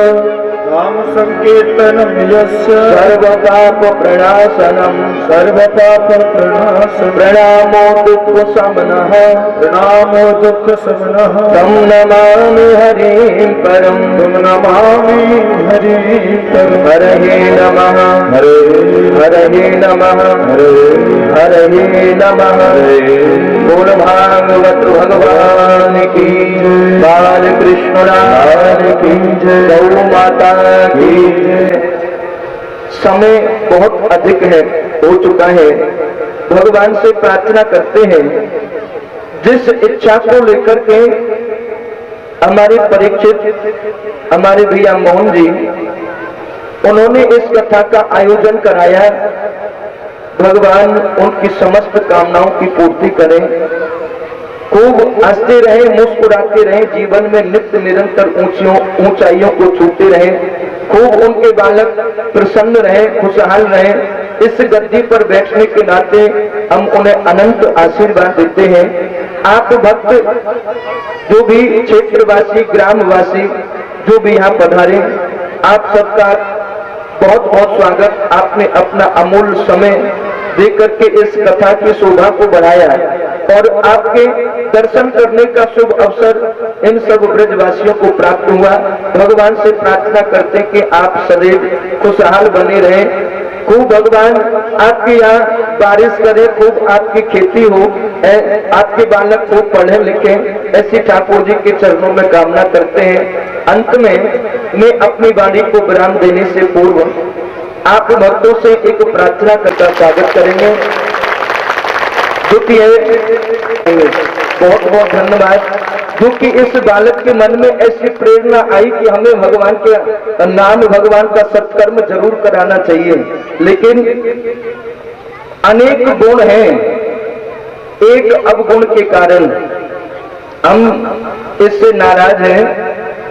नाम संकीर्तनम यस्य, सर्व पाप प्रणाशनम, सर्व पाप प्रणाशनम, प्रणामो दुख समनः, प्रणामो दुख समनः, तम नमामि हरिं परम, तुम नमामि हरिं परम। हरे नमः, हरे हरे नमः, हरे नमः। बोल भागवत भगवान की, बाल कृष्ण लाल की जय, गौ माता की जय। समय बहुत अधिक है, हो चुका है। भगवान से प्रार्थना करते हैं, जिस इच्छा को लेकर के हमारे परीक्षित, हमारे भैया मोहन जी, उन्होंने इस कथा का आयोजन कराया, भगवान उनकी समस्त कामनाओं की पूर्ति करें, खूब हंसते रहे, मुस्कुराते रहे, जीवन में नित्य निरंतर ऊंचाइयों को छूते रहे, खूब उनके बालक प्रसन्न रहे, खुशहाल रहे। इस गद्दी पर बैठने के नाते हम उन्हें अनंत आशीर्वाद देते हैं। आप भक्त जो भी क्षेत्रवासी, ग्रामवासी जो भी यहाँ पधारे, आप सबका बहुत बहुत स्वागत। आपने अपना अमूल्य समय देकर के इस कथा की शोभा को बढ़ाया और आपके दर्शन करने का शुभ अवसर इन सब ब्रजवासियों को प्राप्त हुआ। भगवान से प्रार्थना करते हैं कि आप सदैव खुशहाल बने रहें, खूब भगवान आपके यहाँ बारिश करे, खूब आपकी खेती हो, आपके बालक खूब पढ़े लिखे, ऐसी ठाकुर जी के चरणों में कामना करते हैं। अंत में मैं अपनी वाणी को विराम देने से पूर्व आप भक्तों से एक प्रार्थना करता स्वागत करेंगे, जो कि बहुत बहुत धन्यवाद, जो कि इस बालक के मन में ऐसी प्रेरणा आई कि हमें भगवान के नाम, भगवान का सत्कर्म जरूर कराना चाहिए। लेकिन अनेक गुण हैं, एक अवगुण के कारण हम इससे नाराज हैं।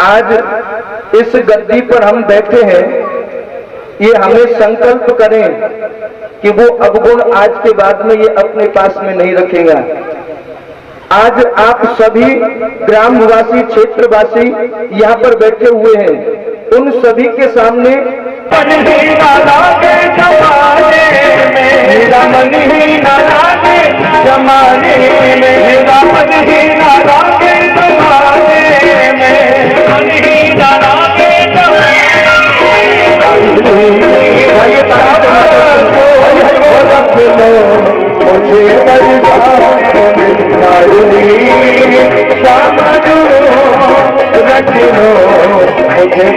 आज इस गद्दी पर हम बैठे हैं, ये हमें संकल्प करें कि वो अवगुण आज के बाद में ये अपने पास में नहीं रखेगा। आज आप सभी ग्रामवासी, क्षेत्रवासी यहाँ पर बैठे हुए हैं, उन सभी के सामने मन ही ना लागे जमाने में, मेरा मन ही ना लागे जमाने में, मेरा मन ही ना लागे जमाने में, मन ही ना लागे मुझे रख लो, मुझे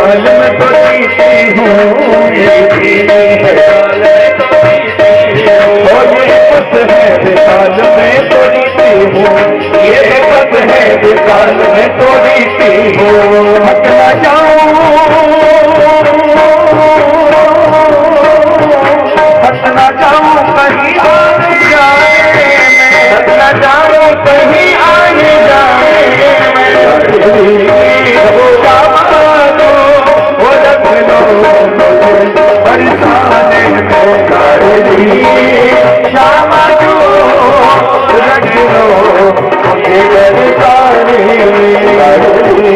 विशाल में तो जीती हूँ, ये दीनी है काल में तो जीती हूँ, ये पथ है विशाल में तो जीती हूँ, ये पथ है विशाल में तो जीती हूँ। हट ना जाऊं, हट ना जाऊं कहीं आने जाए, हट ना जाऊं कहीं आने जाए, वो दामादो वो रख लो बरसाने में गाड़ी, श्यामा जो रख लो मुझे बरसाने में गाड़ी।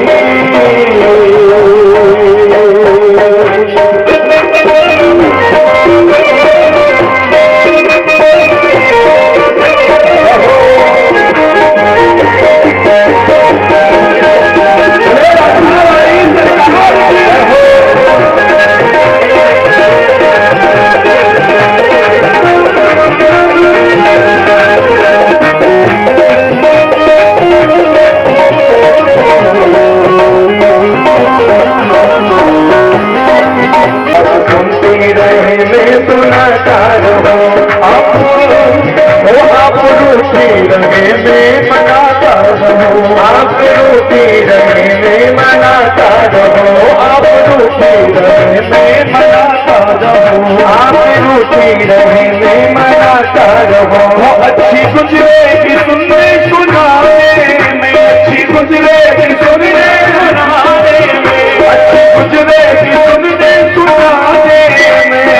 अच्छी गुजरे की सुनने सुनाने में, अच्छी गुजरे की सुनने सुनाने में, अच्छी गुजरे की सुनने सुनाने में,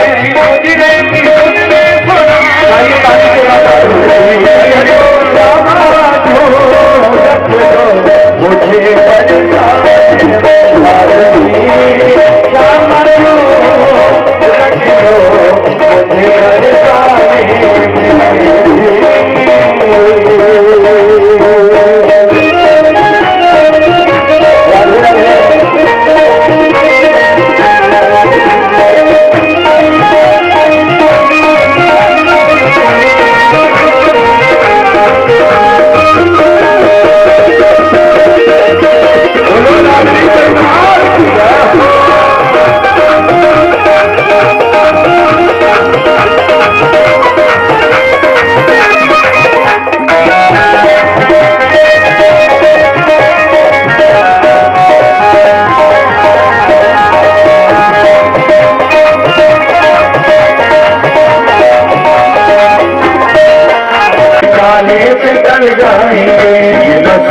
अच्छी गुजरे की सुनने मुझे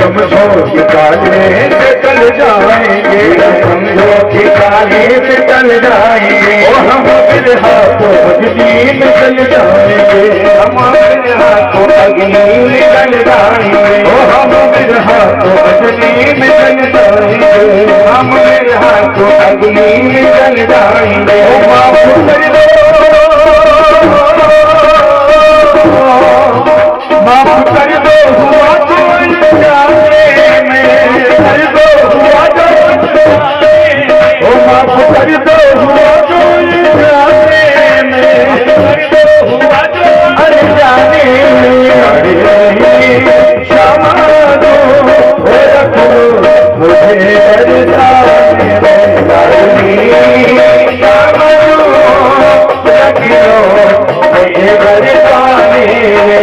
समझो कि काले से टल जाएंगे, समझो कि काले से टल जाएंगे, ओ हम बिरहा तो अग्नि में जल जाएंगे, हम बिरहा तो अग्नि में जल जाएंगे, ओ हम बिरहा तो अग्नि में जल जाएंगे, हम बिरहा तो अग्नि में जल जाएंगे। ओ माफ कर दो, माफ कर दो हुआ तो जाने में, कर दो हुआ तो जाने, ओ माफ कर दो हुआ तो जाने में, कर दो हुआ तो अनजाने में, क्षमा दो रख लो मुझे बरसाने में गाड़ी, क्षमा दो रख लो मुझे बरसाने में।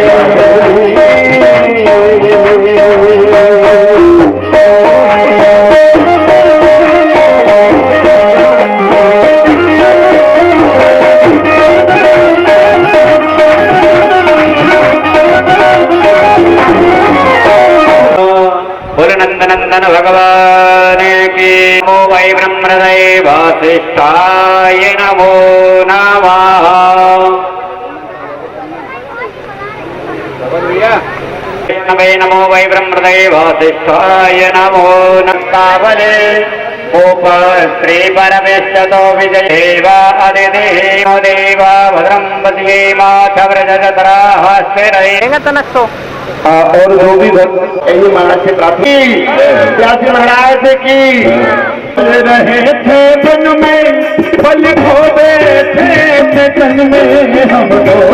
नंदन भगवान की नमो वै ब्रह्महृदये वासिष्ठाय नमो नमः। नमो वै ब्रह्महृदये वासिष्ठाय नमो नमः। श्री परमेश्वतो विजयेवा अदिदेव देवा भद्रं पतिये माथ व्रजतराः स्थिरैः। और जो भी भक्त यही महाराज से प्रार्थना व्यासी महाराज से की रहे थे वन में फल खोदे थे जन में हम लोग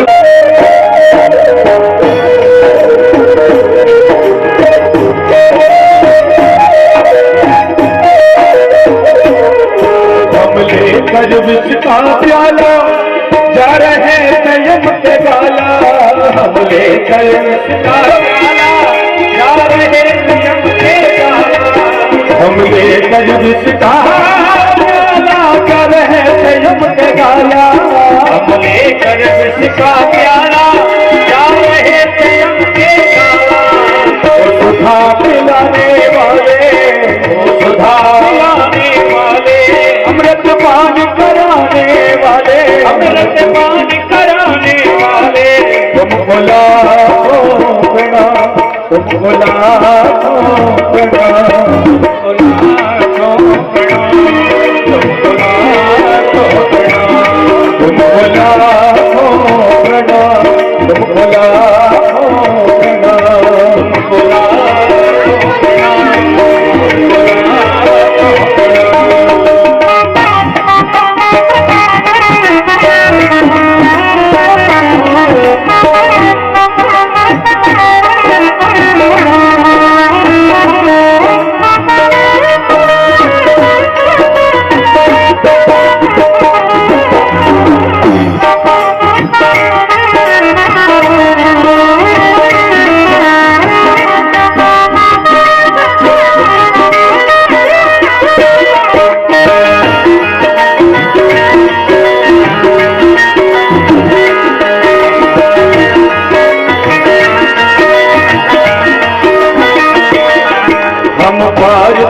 कर विष का प्याला जा रहे संयम के गाला, हम लेकर विष का प्याला जा रहे संयम के गाला, हम लेकर विष का प्याला जा रहे संयम के गाला, हम लेकर विष का प्याला जा रहे संयम के गाला। सुधा पिलाने वाले, सुधा पिलाने वाले, अमृत पान कराने वाले, अमृत पान कराने वाले, तुमको लाखों प्रणाम, तुमको लाखों प्रणाम, तुमको लाखों प्रणाम, तुमको लाखों प्रणाम, तुमको लाखों प्रणाम, तुमको लाखों प्रणाम, तुमको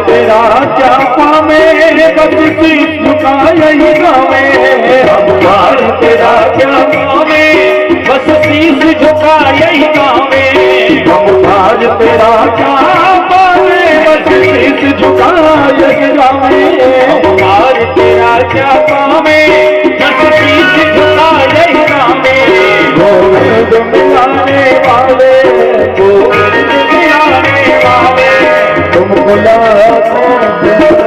तेरा क्या पावे बस शीश झुका यही गावे, हम पार तेरा क्या पावे बस शीश झुका यही गावे, हम पार तेरा क्या पावे बस शीश झुका यही गावे, हम पार तेरा क्या पावे बस शीश झुका यही गावे। गोविंद मिलाने वाले, गोविंद मिलाने वाले, तुमको लाखों प्रणाम,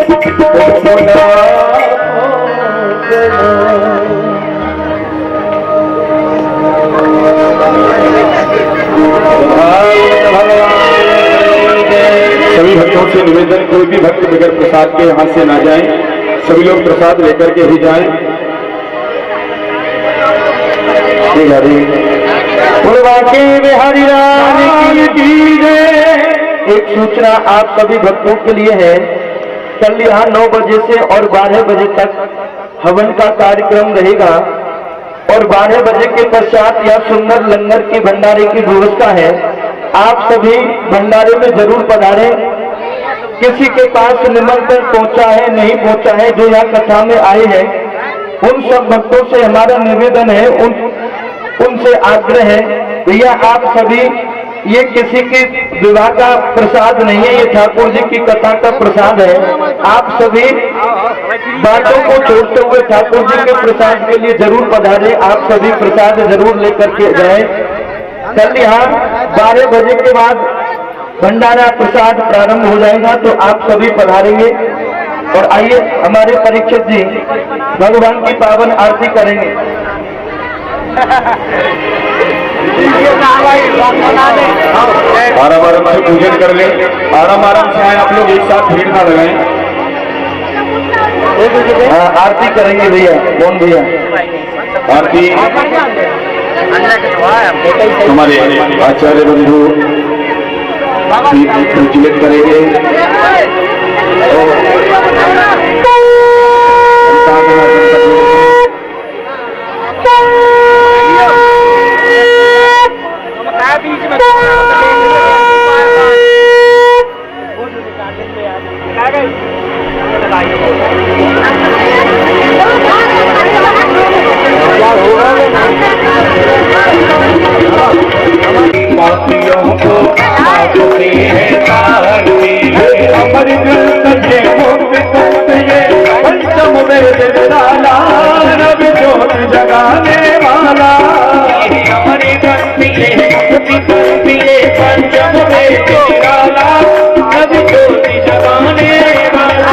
तुमको लाखों प्रणाम। सभी भक्तों से निवेदन, कोई भी भक्त बगैर प्रसाद के यहाँ से ना जाए, सभी लोग प्रसाद लेकर के ही जाएं। बिहारी रानी की जय। एक सूचना आप सभी भक्तों के लिए है, कल यहाँ 9 बजे से और 12 बजे तक हवन का कार्यक्रम रहेगा और 12 बजे के पश्चात यह सुंदर लंगर की भंडारे की व्यवस्था है। आप सभी भंडारे में जरूर पधारें। किसी के पास निमंत्रण पहुंचा है नहीं पहुंचा है, जो यहाँ कथा में आए हैं, उन सब भक्तों से हमारा निवेदन है, उनसे आग्रह है, भैया आप सभी, ये किसी के विवाह का प्रसाद नहीं है, ये ठाकुर जी की कथा का प्रसाद है। आप सभी बातों को छोड़ते हुए ठाकुर जी के प्रसाद के लिए जरूर पधारें। आप सभी प्रसाद जरूर लेकर के जाएं। कल यहाँ 12 बजे के बाद भंडारा प्रसाद प्रारंभ हो जाएगा, तो आप सभी पधारेंगे। और आइए हमारे परीक्षित जी भगवान की पावन आरती करेंगे। आराम आराम से पूजन कर ले, आराम आराम से आए आप लोग, एक साथ भीड़ ना लगाएं। आरती करेंगे भैया, कौन भैया? आरती हमारे आचार्य बंधु प्रज्वलित करेंगे। पापियों को मारते हैं तारते हैं, अमर ग्रंथ ये मुक्त ये पंचम वेद निराला, रवि ज्योत जगाने वाला। अमर ग्रंथ ये मुक्त ये पंचम वेद निराला, रवि ज्योत जगाने वाला।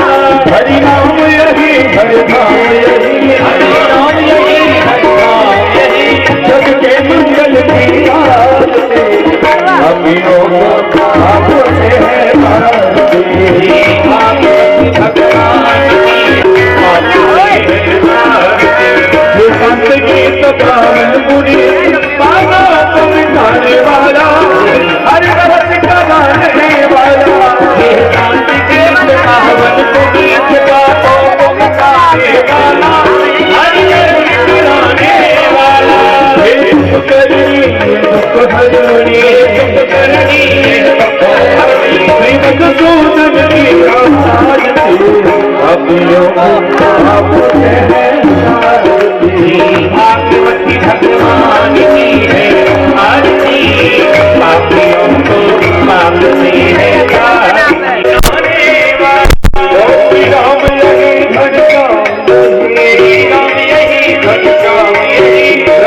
हरि नाम यही, हरि नाम यही, हरि नाम यही, हरि नाम यही, जग के मंगल की रात से अमीरों को आपसे है आरती। भगवान की हजूरी करनी मकसूदन की आवाज अबियों आपसे है भागवती भगवान की है आरती पापियों को मांगते हैं राम यही भटका राम यही भटका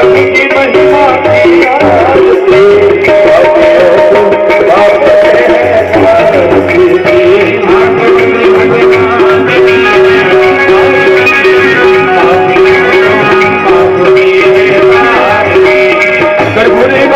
प्रभु की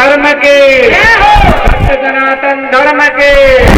महिमा की आरती सनातन धर्म के